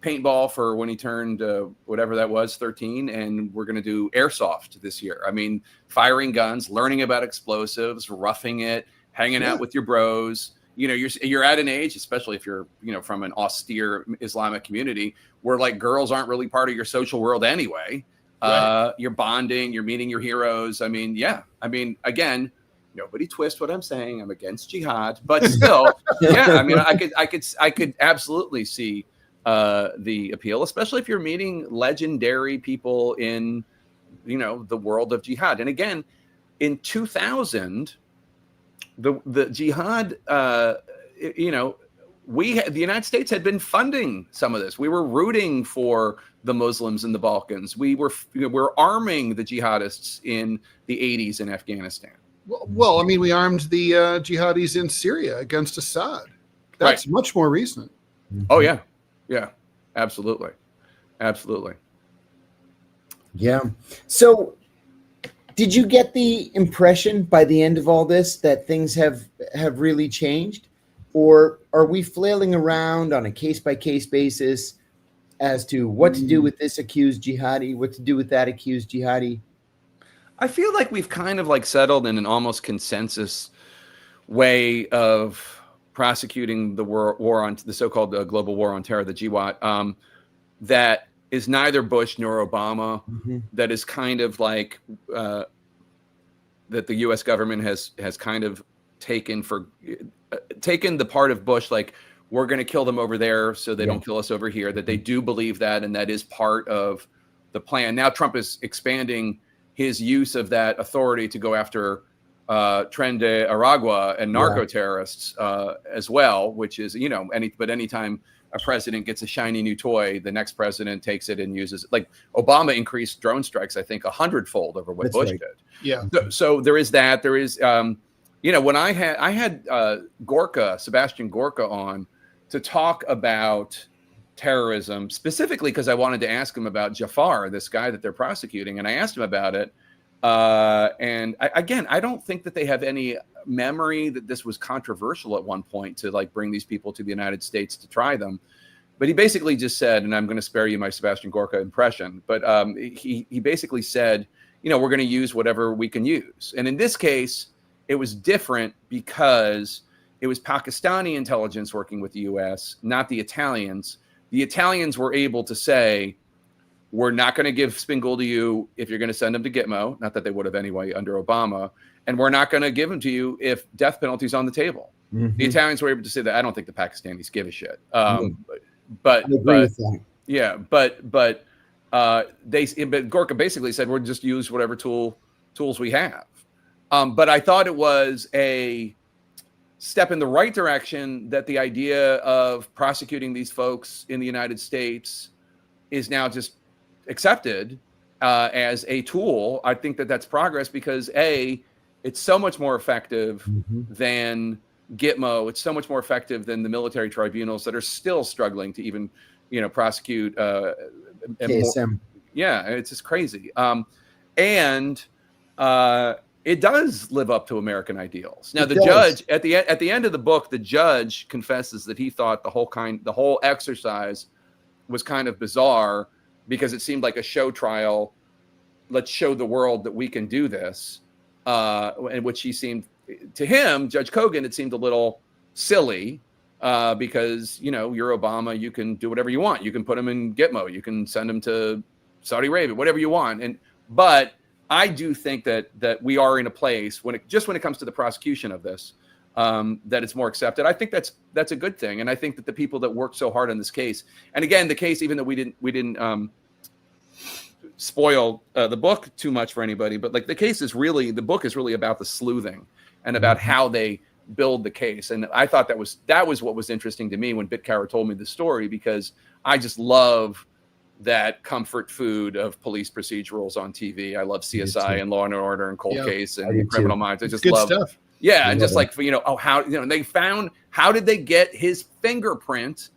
paintball for when he turned whatever that was, 13, and we're going to do airsoft this year. I mean, firing guns, learning about explosives, roughing it, hanging out with your bros. You're at an age, especially if you're, from an austere Islamic community, where like girls aren't really part of your social world anyway. Right. You're bonding, you're meeting your heroes. I mean, again, nobody twist what I'm saying. I'm against jihad, but still, I could absolutely see the appeal, especially if you're meeting legendary people in, the world of jihad. And again, in 2000, the jihad, the United States had been funding some of this. We were rooting for the Muslims in the Balkans. We were arming the jihadists in the 80s in Afghanistan. Well, I mean, we armed the jihadis in Syria against Assad. That's much more recent. Oh yeah, absolutely. Yeah. So, did you get the impression by the end of all this that things have really changed? Or are we flailing around on a case-by-case basis as to what to do with this accused jihadi, what to do with that accused jihadi? I feel like we've kind of like settled in an almost consensus way of prosecuting the war on the so-called global war on terror, the GWAT, that is neither Bush nor Obama. Mm-hmm. That is kind of like that the U.S. government has kind of taken the part of Bush, like we're going to kill them over there so they don't kill us over here, that they do believe that, and that is part of the plan. Now Trump is expanding his use of that authority to go after Tren de Aragua and narco terrorists as well, which is, anytime a president gets a shiny new toy, the next president takes it and uses it. Like Obama increased drone strikes, I think 100-fold over what Bush did. Yeah. So there is that. There is, when I had Sebastian Gorka on to talk about terrorism, specifically because I wanted to ask him about Jafar, this guy that they're prosecuting, and I asked him about it. And I don't think that they have any memory that this was controversial at one point to like bring these people to the United States to try them. But he basically just said, and I'm going to spare you my Sebastian Gorka impression, but he basically said, we're going to use whatever we can use. And in this case, it was different because it was Pakistani intelligence working with the U.S., not the Italians. The Italians were able to say, we're not going to give Spin Ghul to you if you're going to send him to Gitmo, not that they would have anyway under Obama, and we're not going to give him to you if death penalty is on the table. Mm-hmm. The Italians were able to say that. I don't think the Pakistanis give a shit. But Gorka basically said we'll just use whatever tools we have. But I thought it was a step in the right direction that the idea of prosecuting these folks in the United States is now just accepted as a tool. I think that that's progress because it's so much more effective than Gitmo. It's so much more effective than the military tribunals that are still struggling to even, prosecute. KSM. Yeah, it's just crazy. And it does live up to American ideals. Now, the judge at the end of the book, the judge confesses that he thought the whole exercise was kind of bizarre because it seemed like a show trial. Let's show the world that we can do this, in which he seemed, to him, Judge Kogan, it seemed a little silly because, you're Obama, you can do whatever you want. You can put him in Gitmo, you can send him to Saudi Arabia, whatever you want. But I do think that we are in a place when it comes to the prosecution of this, that it's more accepted. I think that's a good thing, and I think that the people that worked so hard on this case, and again, the case, even though we didn't spoil the book too much for anybody, but like the book is really about the sleuthing and about how they build the case. And I thought that was what was interesting to me when Bitcower told me the story, because I just love that comfort food of police procedurals on TV. I love CSI and Law and Order and Cold Case and Criminal Minds. I just love stuff. Yeah, and just like, how they found, how did they get his fingerprint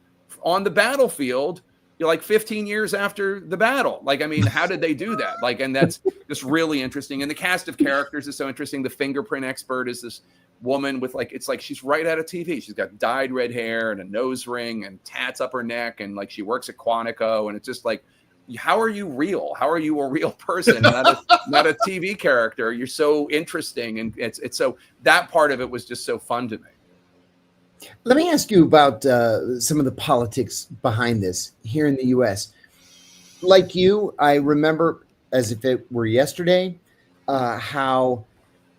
on the battlefield, like 15 years after the battle? Like, I mean, how did they do that? Like, and that's just really interesting. And the cast of characters is so interesting. The fingerprint expert is this woman with it's like she's right out of TV. She's got dyed red hair and a nose ring and tats up her neck, and like she works at Quantico, and it's just like, how are you real? How are you a real person, not a TV character? You're so interesting, and it's so, that part of it was just so fun to me. Let me ask you about some of the politics behind this here in the U.S. Like you, I remember as if it were yesterday how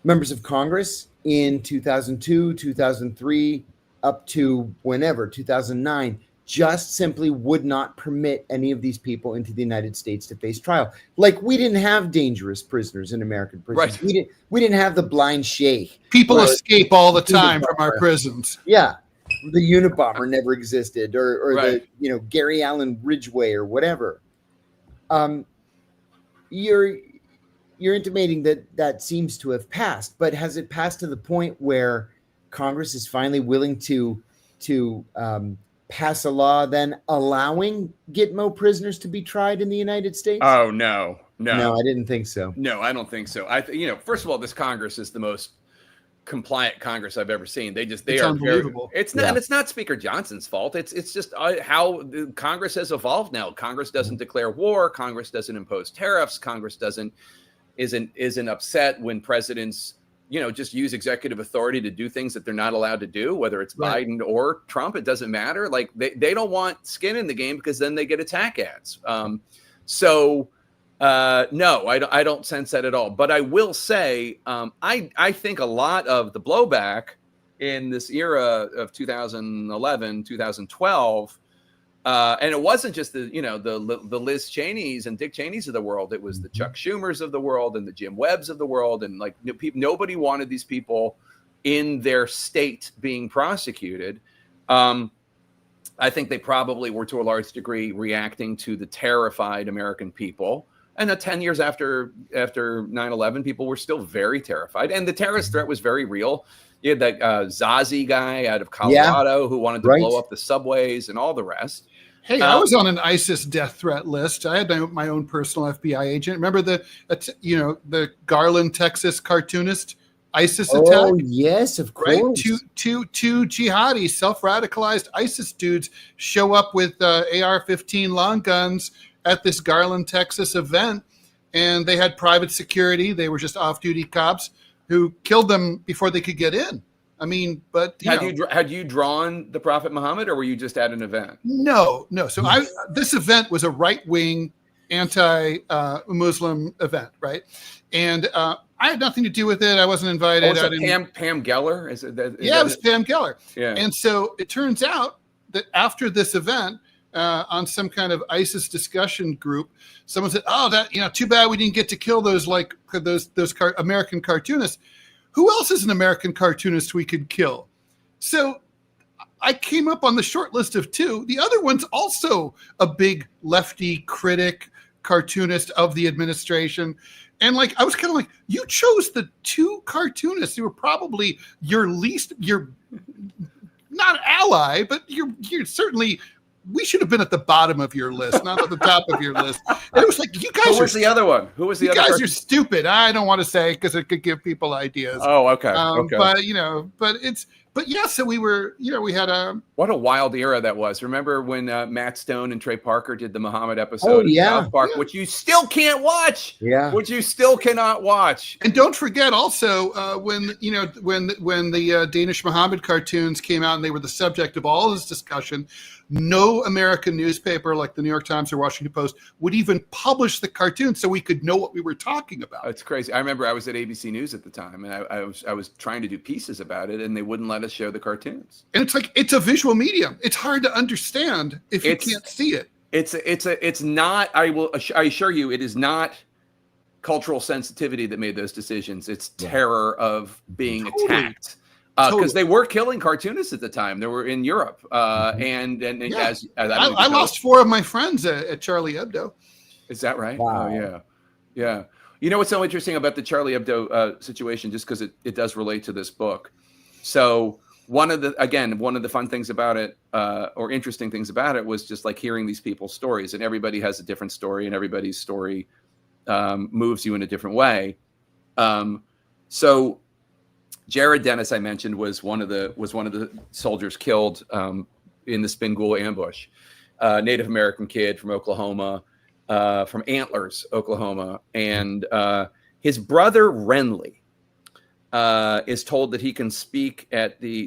members of Congress in 2002, 2003, up to whenever, 2009, just simply would not permit any of these people into the United States to face trial. Like, we didn't have dangerous prisoners in American prisons. Right. We didn't have the blind sheikh. People escape all the time from our prisons. Yeah. The Unabomber never existed, or right. The Gary Allen Ridgway or whatever. You're intimating that seems to have passed, but has it passed to the point where Congress is finally willing to pass a law then allowing Gitmo prisoners to be tried in the United States? Oh, no, I didn't think so. No, I don't think so. First of all, this Congress is the most compliant Congress I've ever seen. They are unbelievable. It's not. Yeah. And it's not Speaker Johnson's fault. It's just how Congress has evolved now. Congress doesn't declare war. Congress doesn't impose tariffs. Congress isn't upset when presidents just use executive authority to do things that they're not allowed to do, whether it's right. Biden or Trump. It doesn't matter. Like, they don't want skin in the game, because then they get attack ads. No, I don't sense that at all. But I will say, I think a lot of the blowback in this era of 2011, 2012, and it wasn't just the Liz Cheneys and Dick Cheneys of the world. It was the Chuck Schumers of the world and the Jim Webbs of the world. And like, nobody wanted these people in their state being prosecuted. I think they probably were, to a large degree, reacting to the terrified American people. And 10 years after 9/11, people were still very terrified. And the terrorist threat was very real. You had that Zazi guy out of Colorado who wanted to blow up the subways and all the rest. Hey, I was on an ISIS death threat list. I had my own personal FBI agent. Remember the Garland, Texas cartoonist ISIS attack? Oh, yes, of course. Right? Two jihadis, self-radicalized ISIS dudes show up with AR-15 long guns at this Garland, Texas event, and they had private security. They were just off-duty cops who killed them before they could get in. I mean, but had you drawn the Prophet Muhammad, or were you just at an event? No. So this event was a right-wing, anti-Muslim event, right? And I had nothing to do with it. I wasn't invited. Oh, Pam Geller? It was Pam Geller. Yeah. And so it turns out that after this event, on some kind of ISIS discussion group, someone said, "Oh, that too bad we didn't get to kill those American cartoonists. Who else is an American cartoonist we could kill?" So I came up on the short list of two. The other one's also a big lefty critic, cartoonist of the administration. And I was kind of like, you chose the two cartoonists who were probably your not ally, but you're certainly. We should have been at the bottom of your list, not at the top of your list. And it was like, you guys. Who was the other one? Who was the other? You guys are stupid. I don't want to say because it could give people ideas. Oh, okay. Okay. But yeah. So we were, we had a. What a wild era that was. Remember when Matt Stone and Trey Parker did the Muhammad episode of South Park, which you still can't watch. Yeah. Which you still cannot watch. And don't forget also when the Danish Muhammad cartoons came out and they were the subject of all this discussion. No American newspaper like the New York Times or Washington Post would even publish the cartoon so we could know what we were talking about. It's crazy. I remember I was at ABC News at the time, and I was trying to do pieces about it, and they wouldn't let us show the cartoons. And it's like, it's a visual medium. It's hard to understand if you can't see it. It's not. I assure you, it is not cultural sensitivity that made those decisions. It's terror of being attacked. Because they were killing cartoonists at the time. They were in Europe, and as I lost 4 of my friends at Charlie Hebdo. Is that right? Wow. Oh yeah. You know what's so interesting about the Charlie Hebdo situation, just because it does relate to this book. So one of the fun things about it, or interesting things about it, was just like hearing these people's stories, and everybody has a different story, and everybody's story moves you in a different way. So Jared Dennis, I mentioned, was one of the soldiers killed in the Spin Ghul ambush. Native American kid from Oklahoma, from Antlers, Oklahoma, and his brother Renly is told that he can speak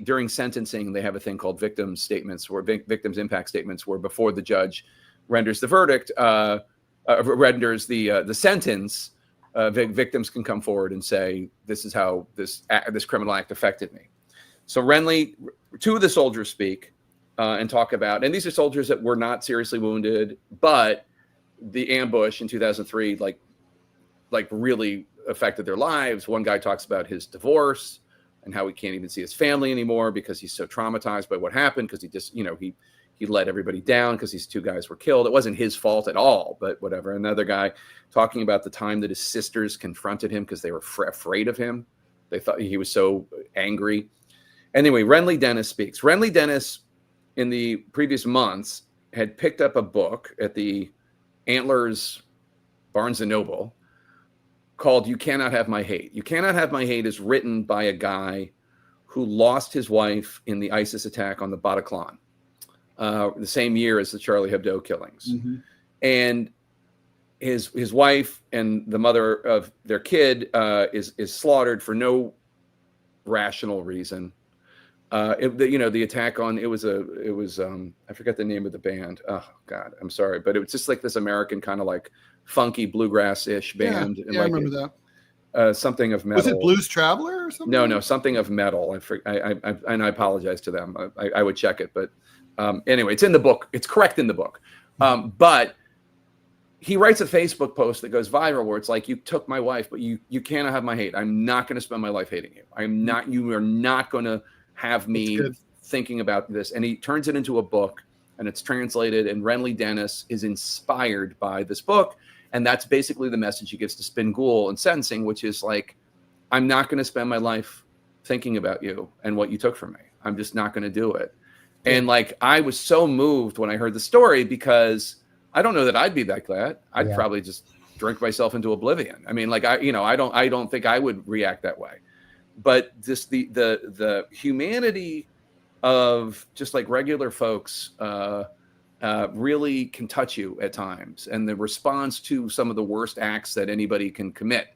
during sentencing. They have a thing called victims statements, or victims impact statements, where before the judge renders the verdict, renders the sentence. Victims can come forward and say, this is how this criminal act affected me. So Renly, 2 of the soldiers speak and talk about, and these are soldiers that were not seriously wounded, but the ambush in 2003, like really affected their lives. One guy talks about his divorce and how he can't even see his family anymore because he's so traumatized by what happened, because he just, he let everybody down because these 2 guys were killed. It wasn't his fault at all, but whatever. Another guy talking about the time that his sisters confronted him because they were afraid of him. They thought he was so angry. Anyway, Renly Dennis speaks. Renly Dennis, in the previous months, had picked up a book at the Antlers Barnes & Noble called You Cannot Have My Hate. You Cannot Have My Hate is written by a guy who lost his wife in the ISIS attack on the Bataclan. The same year as the Charlie Hebdo killings. Mm-hmm. And his wife and the mother of their kid is slaughtered for no rational reason. The attack on it was I forget the name of the band. Oh God, I'm sorry, but it was just like this American kind of like funky bluegrass-ish band. Yeah, I remember that. Something of metal. Was it Blues Traveler or something? No, something of metal. And I apologize to them. I would check it, but. Anyway, it's in the book. It's correct in the book. But he writes a Facebook post that goes viral where it's like, you took my wife, but you cannot have my hate. I'm not going to spend my life hating you. You are not going to have me thinking about this. And he turns it into a book, and it's translated, and Renly Dennis is inspired by this book. And that's basically the message he gives to Spin Ghul in sentencing, which is like, I'm not going to spend my life thinking about you and what you took from me. I'm just not going to do it. And like, I was so moved when I heard the story, because I don't know that I'd be that glad. I'd probably just drink myself into oblivion. I mean, like I don't think I would react that way, but just the humanity of just like regular folks really can touch you at times, and the response to some of the worst acts that anybody can commit.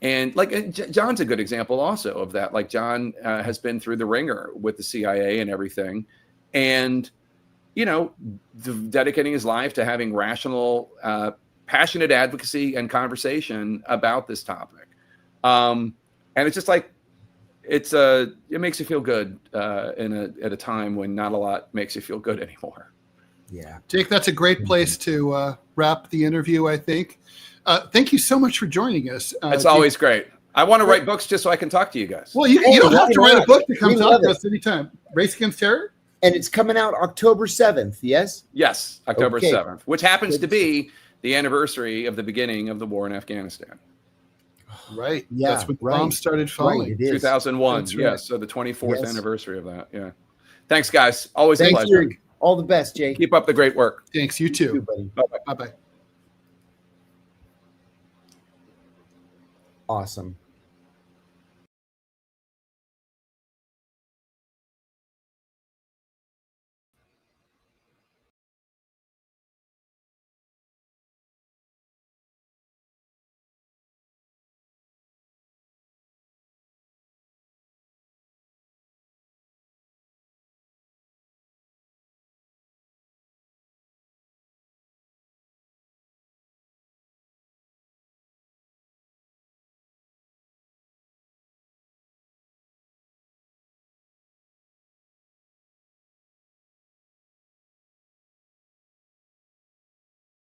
And like John's a good example also of that. Like John has been through the ringer with the CIA and everything, and dedicating his life to having rational, passionate advocacy and conversation about this topic. And it's just like it makes you feel good at a time when not a lot makes you feel good anymore. Yeah, Jake, that's a great place to wrap the interview, I think. Thank you so much for joining us. It's always great. I want to write books just so I can talk to you guys. Well, you don't have to write a book to come talk to us anytime. Race Against Terror? And it's coming out October 7th, yes? Yes, October 7th, which happens to be the anniversary of the beginning of the war in Afghanistan. Right. Yeah, That's when right. bombs started Right, falling. it is. 2001. That's right. Yes. So the 24th Yes. anniversary of that. Yeah. Thanks, guys. Always a Thanks, pleasure. Jake. All the best, Jake. Keep up the great work. Thanks. You You too. too, buddy. Bye-bye. Bye bye. Awesome.